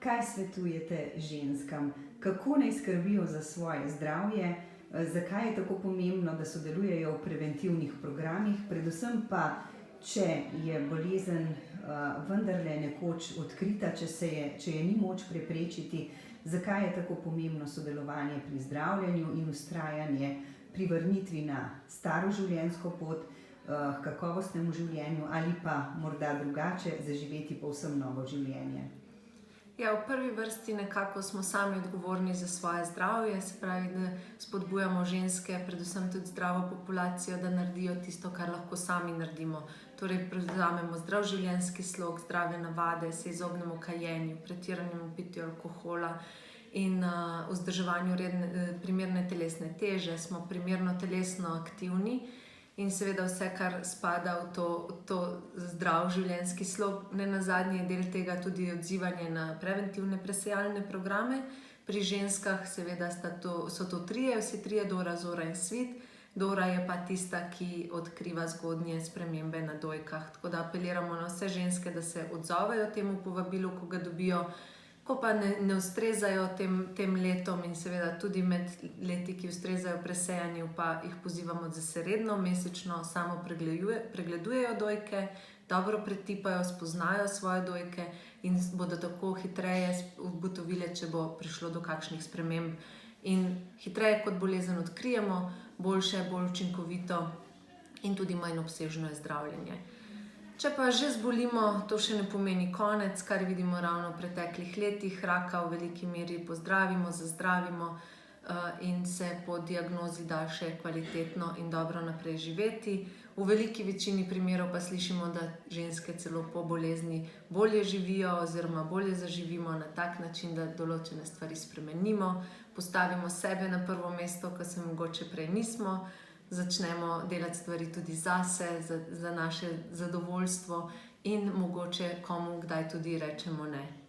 kaj svetujete ženskam, kako naj skrbijo za svoje zdravje, zakaj je tako pomembno, da sodelujejo v preventivnih programih, predvsem pa, če je bolezen vendarle nekoč odkrita, če je ni moč preprečiti, zakaj je tako pomembno sodelovanje pri zdravljenju in vztrajanje pri vrnitvi na staro življenjsko pot, h kakovostnemu življenju ali pa morda drugače zaživeti povsem novo življenje. Ja, v prvi vrsti nekako smo sami odgovorni za svoje zdravje, se pravi, da spodbujamo ženske, predvsem tudi zdravo populacijo, da naredijo tisto, kar lahko sami naredimo. Torej, prevzamemo zdrav življenjski slog, zdrave navade, se izognemo kajenju, pretiranemu pitju alkohola in vzdrževanju primerne telesne teže, smo primerno telesno aktivni. In seveda vse, kar spada v to zdrav življenjski slog, nenazadnje je del tega tudi odzivanje na preventivne presejalne programe. Pri ženskah seveda so to trije, vsi trije, Dora, Zora in Svit. Dora je pa tista, ki odkriva zgodnje spremembe na dojkah. Tako da apeliramo na vse ženske, da se odzovejo temu povabilu, ko ga dobijo. Ko pa ne ustrezajo tem letom in seveda tudi med leti, ki ustrezajo presejanju, pa jih pozivamo, da se redno, mesečno samo pregledujejo dojke, dobro pretipajo, spoznajo svoje dojke in bodo tako hitreje ugotovile, če bo prišlo do kakšnih sprememb. In hitreje kot bolezen odkrijemo, boljše, bolj učinkovito in tudi manj obsežno je zdravljenje. Če pa že zbolimo, to še ne pomeni konec, kar vidimo ravno v preteklih letih. Raka v veliki meri pozdravimo, zazdravimo in se po diagnozi da še kvalitetno in dobro naprej živeti. V veliki večini primerov pa slišimo, da ženske celo po bolezni bolje živijo oziroma bolje zaživimo na tak način, da določene stvari spremenimo, postavimo sebe na prvo mesto, ko se mogoče prej nismo, začnemo delati stvari tudi zase, za naše zadovoljstvo in mogoče komu kdaj tudi rečemo ne.